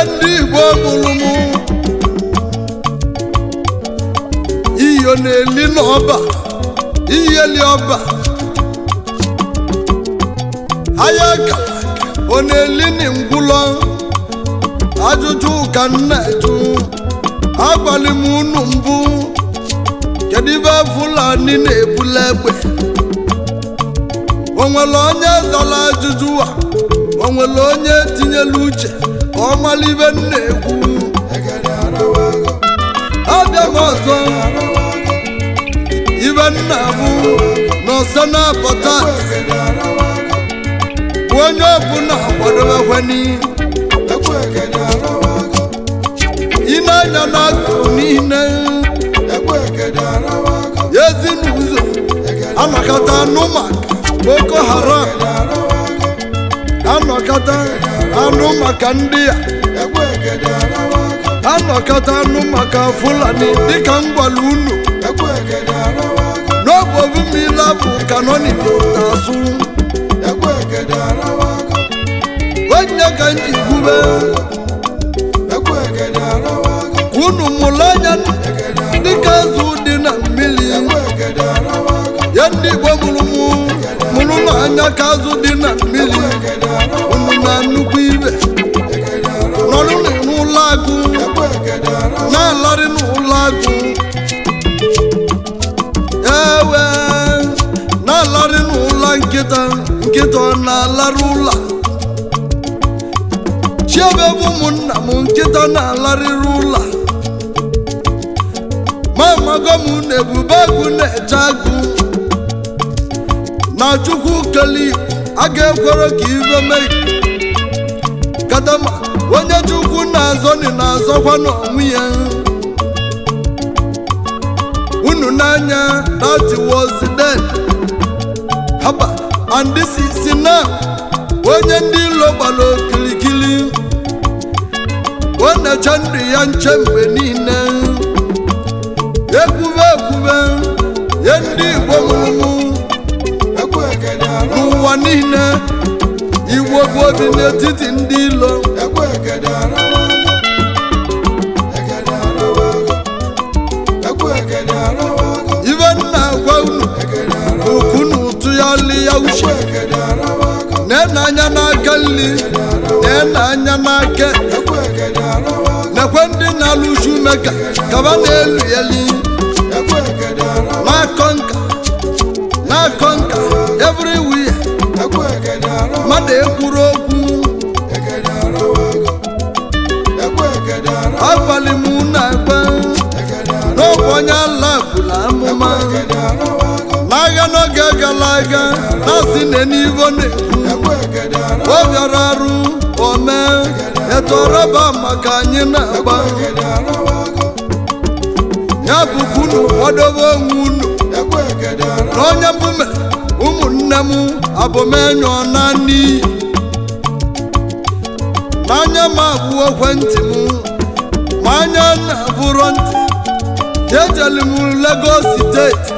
Ndị Igbo mụrụ mụ iyo na-eli n'ọba iyeli ọba aya ka ọ na-eli n'ngwụlọ ajụjụ ka nna eju agbalị m unu mbụ kedu ibe Fulani na-ebula egbe o nwere onye zara ajụjụ a o nwere onye tinyela uche ọmalibe na-ekwu abịa m ọzọ ibe nna bụ n'ọsọ na-apụta onye ọbụla kwadobekweni ị na-anya n'akụkụ niile ezinụzọ anọkọta anụmaka Boko Haram anọkọta anụ maka ndị a anọkọta anụ maka Fulani dịka m gwara unu n'obobu mmiri bụ kanọnik na-asụ onye ka m ji gwube unu mụrụ anya dịka azụ dị na mmiri ya ndị Igbo mụrụ n'anya ka azụ dị na mmiri unu na nnukwu ibe nọrọ n'ụlọ agụ na-alarị n'ụlọ agụ ewe na-alarị n'ụlọ nkịta ọ na-alarị ụlọ chiebe bụ ụmụnna m nkịta na-alarịrị ụlọ mamago m na-ebube agụ na-eche agụ na Chukwu keli a ga-ekwere ka ibe mee kadama onye Chukwu na-azọ na-azọkwa n'onwe ya unu n'anya that was then haba and this is now onye ndị ilo gbara okilikili ọ na-eche ndụ ya nche mgbe niile ekwube ya ndị Igbo mụrụ n'ụwa niile Igbo bụ obi n'etiti ndị ilo ibe nna agwa unu ukunu tụgharị ya uche na-anya n'aka nri na-anya n'aka nekwe ndị na-alụ uchu meka kaba na-elu elu na-akọ nka everywhere mmadụ ekwuru okwu abalị m na-agba n'ọbụ onye ala bụla amụma n'agha n'oge gara aga na-asị na n'ivo na-ekwu o bịara arụ ome etorọba maka anyị na-agba ya bụkwa unu kwadobe onwe unu na onye mbume ụmụnne m abụmenyo na n'iyi n'anya m abụ ekwentị m ma anya na-abụrụ ntị ejeli m Lagos steeti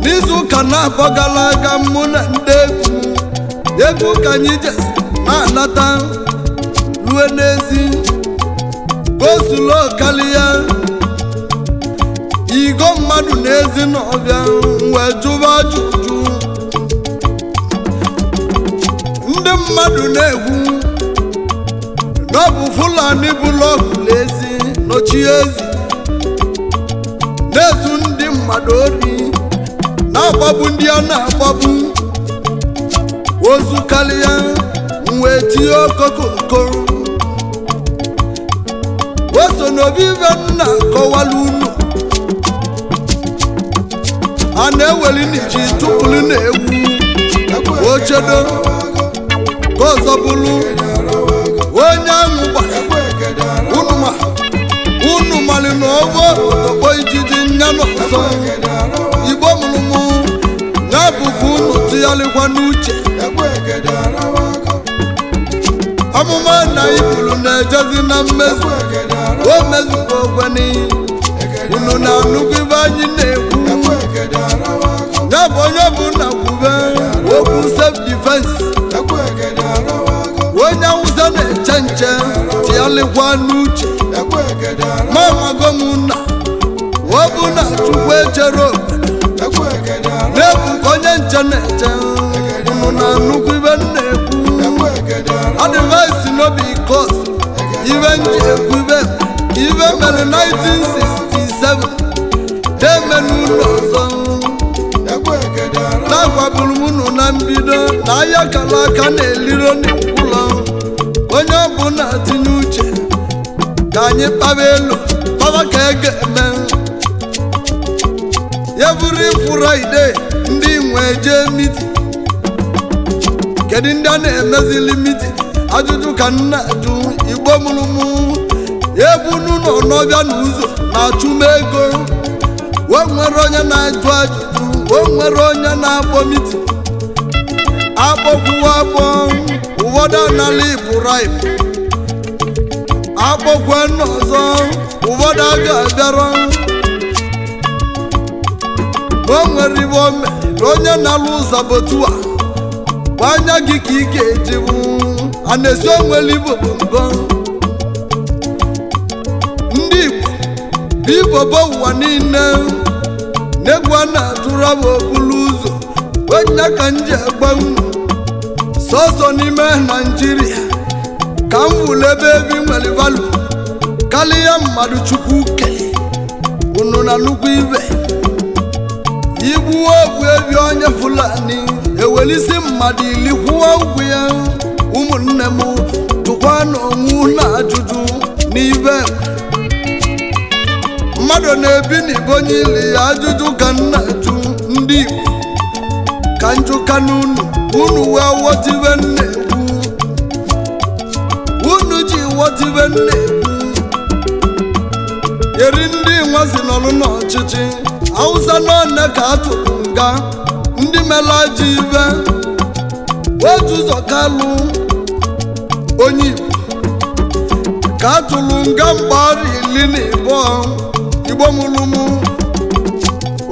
n'izu ụka na-abọ gara aga mụ na ndị egwu ka anyị jesi na-anata rue n'ezi gosulo karịa igo mmadụ n'ezi n'ọbịa wee jụba ajụjụ ndị mmadụ na-egwu n'ọbụ Fulani bụlọgụ n'ezi nọchie ezi na-ezu ndị mmadụ ori na-agbagbu ndị a na-agbagbu ozu karịa wee tinye okokoko o so n'obi ibe nna kọwara unu a na-eweli n'iji tụpụrụ na-egwu ochedo ọzọ bụrụ onye ahụ gbara unu mali na ọgwọ ọtọkpọ ijiji nya n'ọzọ Igbo mụrụmụ ya bụkwa unu tụgharịkwa n'uche amụma na ibulu na-ejezi na mmezu o mezugo ogbeni unu na-anụkwa ibe anyị na-ekwu ya bụ onye bụ na kwube okwu self defense onye awụsa na-eche nche tụgharịkwa n'uche ma amago m na ọ bụ na Chukwu echere obodo na-ekwu ka onye nche na-eche unu na-anụkwa ibe na-ekwu advice no be cause even ji ekwu ibe mere 1967 demenu ụlọ ọzọ na-agwaburu m unu na mbido na ahịa kara aka na-eliro n'ụlọ onye ọbụla tinye uche ka anyị kpaba elu kpaba ka ege eme ya bụrụ Fraịde ndị nwe jee miti kedu ndị a na-emezili miti ajụjụ ka nna ajụ Igbo mụrụmụ ebunu nọ n'ọbịa n'ụzọ na-achụ m ego o nwere onye na-ajụ ajụjụ o nwere onye na-akpọ miti akpọkwuwa akpọ ụfọdụ anala Ibrahim akpọkwa n'ọzọ ụfọdụ aga abịara o nwere ibe ome na onye na-alụ ụzọ botua anya gị ka ị ga-eji bụ a na-esi onwere Igbo bụ ngọ ndị Igbo bụ ụwa niile n'egwu a na-atụrụ abụ okpuru ụzọ onye ka m ji agba unu sọsọ n'ime Naịjirịa ka m wụlụ ebe ebi nwere valu karịa mmadụ Chukwu kele unu na nnukwu ibe igbuwe ogwu ebi onye Fulani ewelisi mmadụ ili kwụwa ụgwọ ya ụmụnne m tụkwa n'onwu na ajụjụ n'ibe mmadụ na-ebi n'Igbo niile ya ajụjụ ka nna ajụ ndị Igbo ka njụka n'unu unu wee ghọtibe nna-ekwu unu ji ghọtibe nna-ekwu eri ndị nwazi nọrụ n'ọchịchị Hausa n'one ka atụrụ nga ndị mere ajọ ibe otu ụzọ Kalụ onye Igbo ka atụrụ nga mgbara 12 Igbo mụrụmụ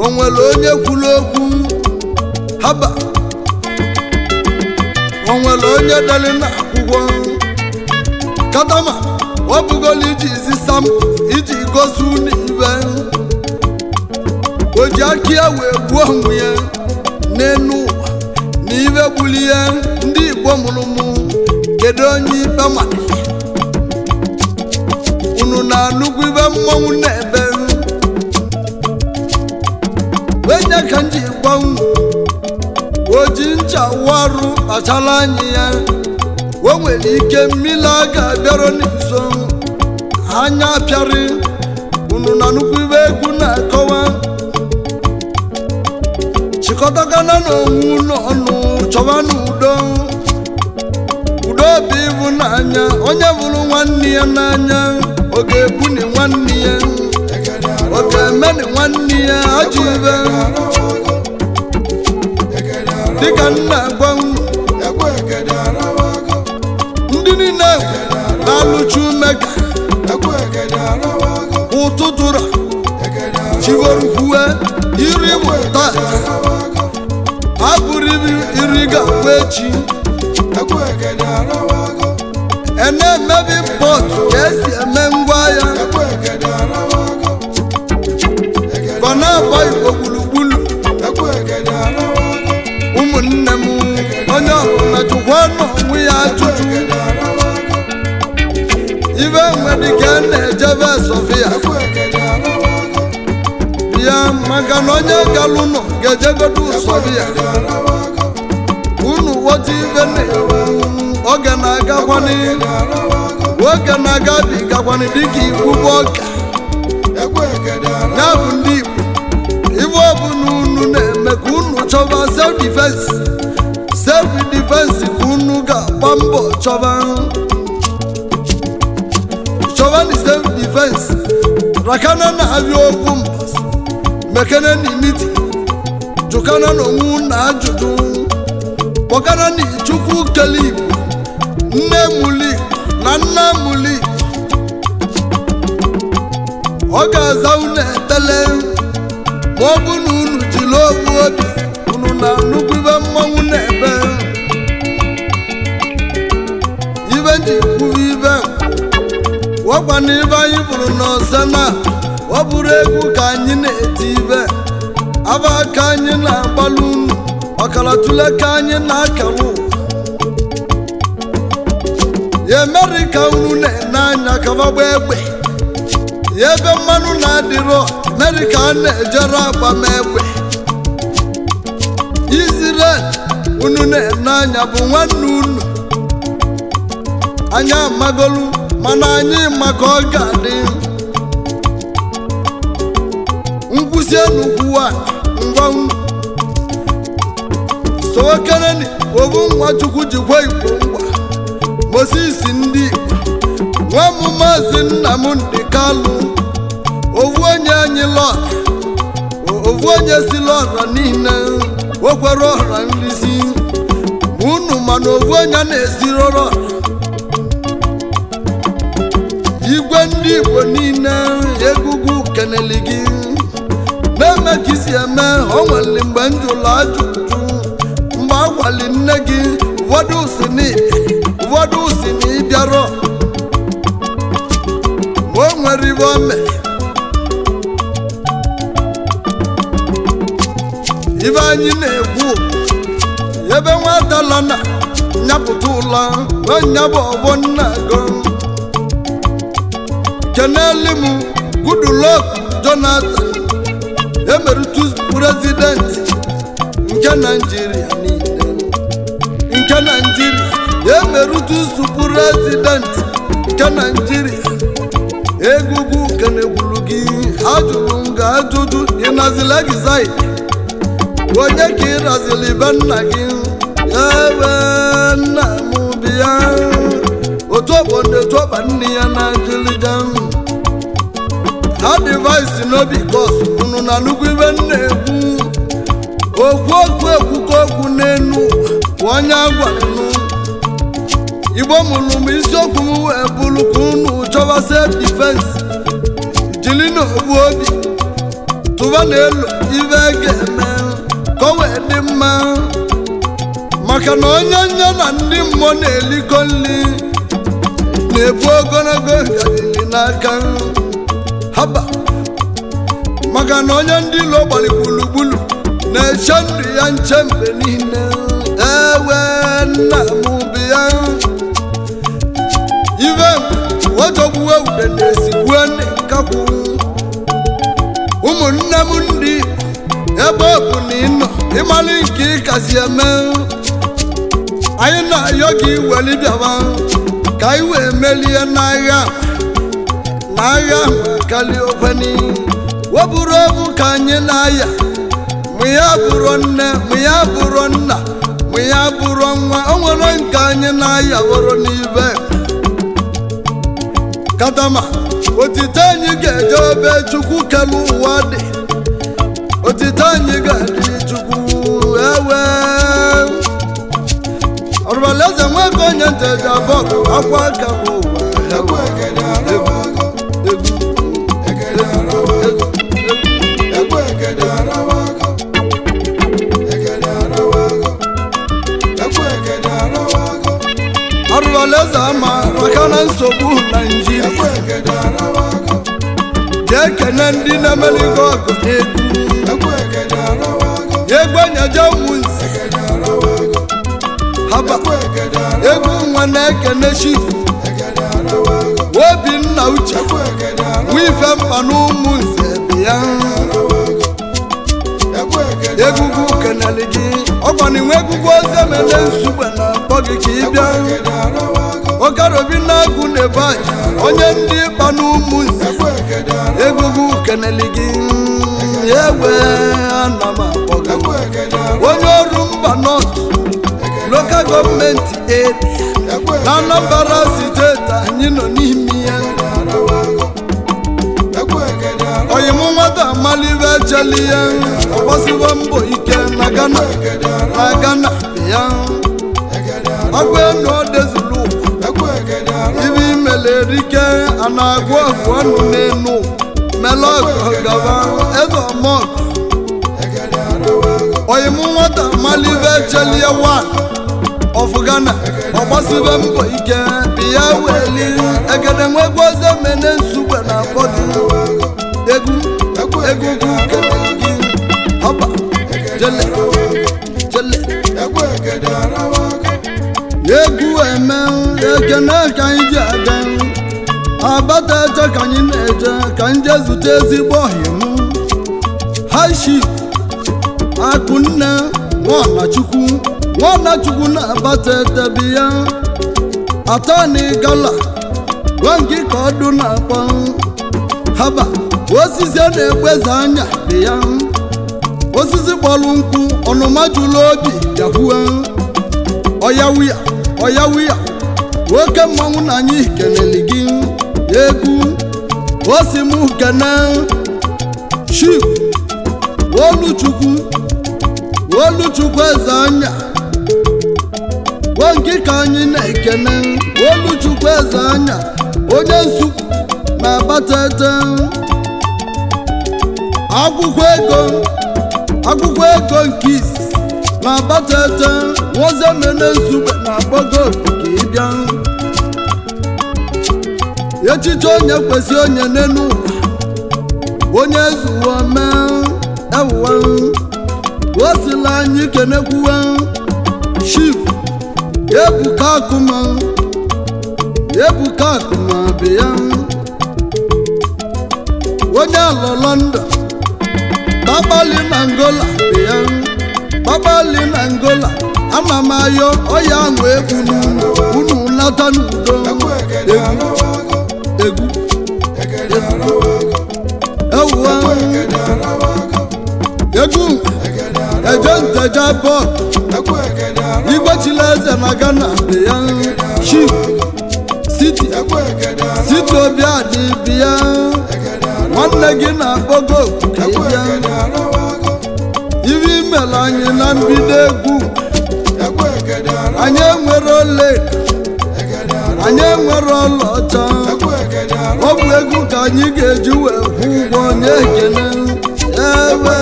o nwere onye kwuru okwu haba o nwere onye dere n'akwụkwọ katama ọ bụgolo iji zisam iji gosi unu ibe o ji aka ya wee gbuo onwe ya n'enu ụwa na ibe gbuli ya ndị Igbo mụrụmụ kedu onye ikpe mmadụ unu na-anụkwu ibe mmọnwụ na-ebe onye ka nji gwa unu o ji ncha warụ kpachara anya ya o nwere ike mmiri a ga-abịara n'iso anya apịarị unu na-anụkwu ibe egwu na-akọwa chịkọtakana n'onwe unu ọnụ chọba n'udo udo bụ ịhụnanya onye bụrụ nwanne ya n'anya ọ ga-ebuni nwanne ya ọ ga-emeni nwanne ya ajọ ibe dịka nna gwa unu ndị niile na-alụchi umeka ụtụtụra chigorukwue iri bụ tata abụrụ iri ga-abụ echi na-emebi pọt ka esi eme ngwaahịa ka na-agba Igbo gburugburu ụmụnne m onye ọbụla jụkwa n'onwe ya ajụjụ ibe nwere ka na-ejebe Sofia ya maka na onye galụ nọ ga-ejegodo Sofia unu ghọta ibe na-ewu oge na-agakwani oge na-agabigakwanị dịka iwu bụ ọka ya bụ ndị Igbo ife ọbụla unu na-eme ka unu chọba self defense ka unu ga-agba chọba ni self defense rakana na avio vumbas mekene ni miti jukana no nwu na ajụjụ kpọkana ni chukwu kele Igbo nne muli na nna muli ọ ga-aza unu ekpele ma ọ bụ na unu jiri obu obi unu na nnukwu ibe mmanwụ na-ebe ibe ji kwuo ibe wakwa na ibe anyị bụrụ n'ọsa na ọ bụrụ egwu ka anyị na-eti ibe aba ka anyị na-agbalụ unu ọkara tule ka anyị na-akara ụwa ya emeri ka unu na-ene anya ka gbagba egbe ya ebe mmanụ na-adịrọ meri ka a na-ejere agbamegbe Israel unu na-ene anya bụ nwanne unu anya amagolu mana anyị maka ọ ga-adị nkwụsị enugwu a ngwa sowokereni obu nwa Chukwu jikwa Igbo ngwa Moses ndị Igbo nwa m Maazị Nnamdị Kalụ ovu onye anyị lọra ovu onye si lọra niile o kwere ọra nrisi unu mana ovu onye na-esiri ọra igwe ndị Igbo niile egwugwu keneli gị na-eme ka isi eme o nwere mgbe njụlụ ajụjụ mgbe agwali nne gị ụfọdụ si na ịbịarọ ma o nwere ibe o mere ibe anyị na-ekwu ebe nwata lana nyapụta ụla onyabụ ọbọ nna go keneli m Goodluck Jonathan emeritus president nke Nigeria niile nke Nigeria emeritus president nke Nigeria egwugwu kenegburu gị ajụrụ m ga ajụjụ ịnazila gị zaidi onye ka ịrazili be nna gị ewe nna m bịa otu obodo tụọba nne ya na jilija ha device n'obi kos unu na nnukwu ibe na-ekwu okwu ekwuko n'enu onye agwarinụ Igbo mụrụ m isiokwu m wee bụrụ ka unu chọba self defense jiri n'ogbu obi tụba n'elu ibe ga-eme ka o wee dị mma maka na onye nye na ndị mmụọ na-eliko nri na-ebu ogologo ngadili n'aka haba maka na onye ndị ilo gbali gburugburu na-eche ndụ ya nche mgbe niile ewe nna m bịa ibe wejọgbuwe ude na-esigbue nkakwu ụmụnne m ndị ebe ọ bụ na ịnọ ịmalị nke ịkasi eme anyị na-ayọ gị weli bịaba ka anyị wee melie n'agha makali okweni weburu obu ka anyị na-aya mụ ya bụrụ nne mụ ya bụrụ nna mụ ya bụrụ nwa o nwere nke anyị na-aya woro n'ibe katama otite anyị ga-eje ebe Chukwu kelu ụwa dị otite anyị ga-adị Chukwu ewe ọrụbaleze nwego onye nteja bọọlụ akwa aka bụ ụwa ọrụbaleze ama maka na nsogbu Naịjirịa ga-ekene ndị na-emeligo ọgụ egwu enyeje ụmụ nze haba egwu nwa na-ekene chifu Obinna Uche wife mkpa na ụmụ nze bịa egwugwu keneli gị ọgbaninwe egwugwu ozemele nsugbe na akpọ gị ka ị bịa Okarobi na-agụ n'ebe anyị onye ndị ịkpa na ụmụ nze egwugwu keneli gị ewe ana m akpọ gị onye ọrụ mba nọt local gọọmenti area na Anambra steeti anyị nọ n'ime ya oyim nwata amalibe echeli ya ọgbasibo mbọ ike na Ghana ya ọgwụ enu odezulu ibe imele erike a na-agwụ ọgwụ ọnụ n'enu mele ọgụ gaba eze ọmọgụ oyim nwata amalibe echeli ya wa of Ghana ọgbasibe mbọ ike biya weli egede nwegwu oze mene nsugbe na bọdụ egwu kelegi ọba jele egwu eme ekene ka anyị ji aga abata eche ka anyị na-eje ka anyị jee zute ezigbo ọhịa m haishi Akụnne Nwanachukwu na-abata etebi ya atani gala gwangi ka ọdụ na-akpọ haba osisi na-egbeze anya dị ya osisi kpọrọ nkụ ọnụma jụrụ obi yahuwe ọyawuya nwoke mmanwụ na anyị keleli gị egwu osimu kene chief Oluchukwu eze anya gwangi ka anyị na-ekene Oluchukwu eze anya onye nsukwu na-abata ete akwụkwọ ego nke isi na-abata ete nwoze mene nsugbe na-agbago okike ịbịa echiche onye kwesị onye n'enu onye zuwa mee ewuwa osila anyị kenekwuwe chief Ebuka Akụma bịa onye alọ London Babali na Angola bịa Babali na Angola ama m ayọ ọya ahụ egwu unu nata n'udo egwu ewuwa egwu ejenteja bọd igwe chile eze na Ghana bịa chief City Obiadị bịa nwanne gị na-akpọgo ka ịbịa ibe imele anyị na mbido egwu anyị enwere ole anyị enwere ọlaọcha ọ bụ egwu ka anyị ga-eji wee kwụ ụgwọ onye ekene ewe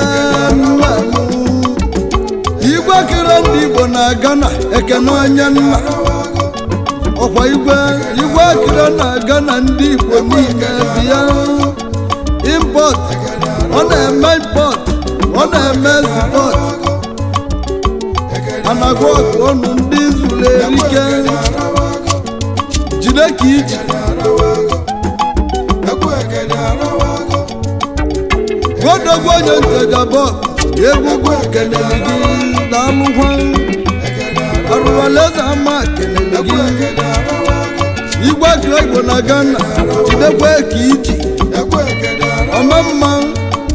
nna m igwe kere ndị Igbo na Ghana ekene onye nna ọkwa igwe akịrị na-aga na ndị Igbo niile bịa import ọ na-eme import ọ na-eme export anagwa ọgụ ọnụ ndị zuru erike jide ka iji godogwu onye ntejabọ egwugwu kelele gị na alụkwa arụwaleze ama kelele gị igwe akịrị Igbo na Ghana jidekwa ka iji ọma mma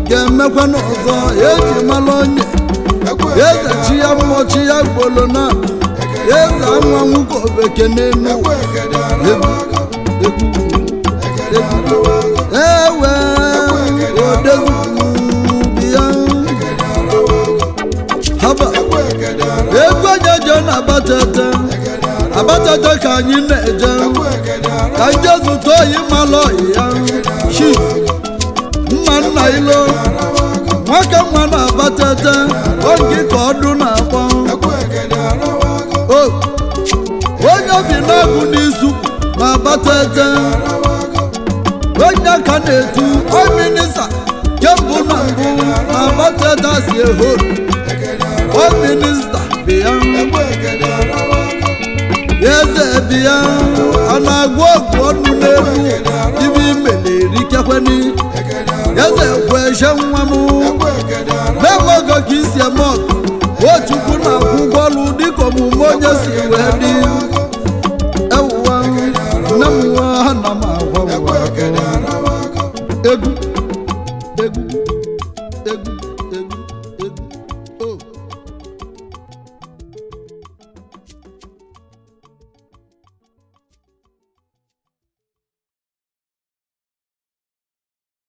ga-emekwa n'ọzọ eji mara onye eze chi ya mmọchi ya gbolo na eze anwanwụ ka obekene n'ụwa ewe odezubiya haba egwu ejeje na abatete ka anyị na-eje ka nje zụta oyi mala oyi ya chief nna ilo nwoke nwa na-abatete oge ka ọdụ na-akpọ onye bi n'agụ n'izu na-abatete onye ka na-etu minista kembụ na mbụ na-abatete si eho minista bịa eze bịa a na-agwọ ọgwụ ọnụ n'elu ibe imele erikekweni eze kweshe nwa m na-eme ogo ka isi eme ọgụ Chukwu na-akwụ ụgwọ ọrụ dịka omume onye si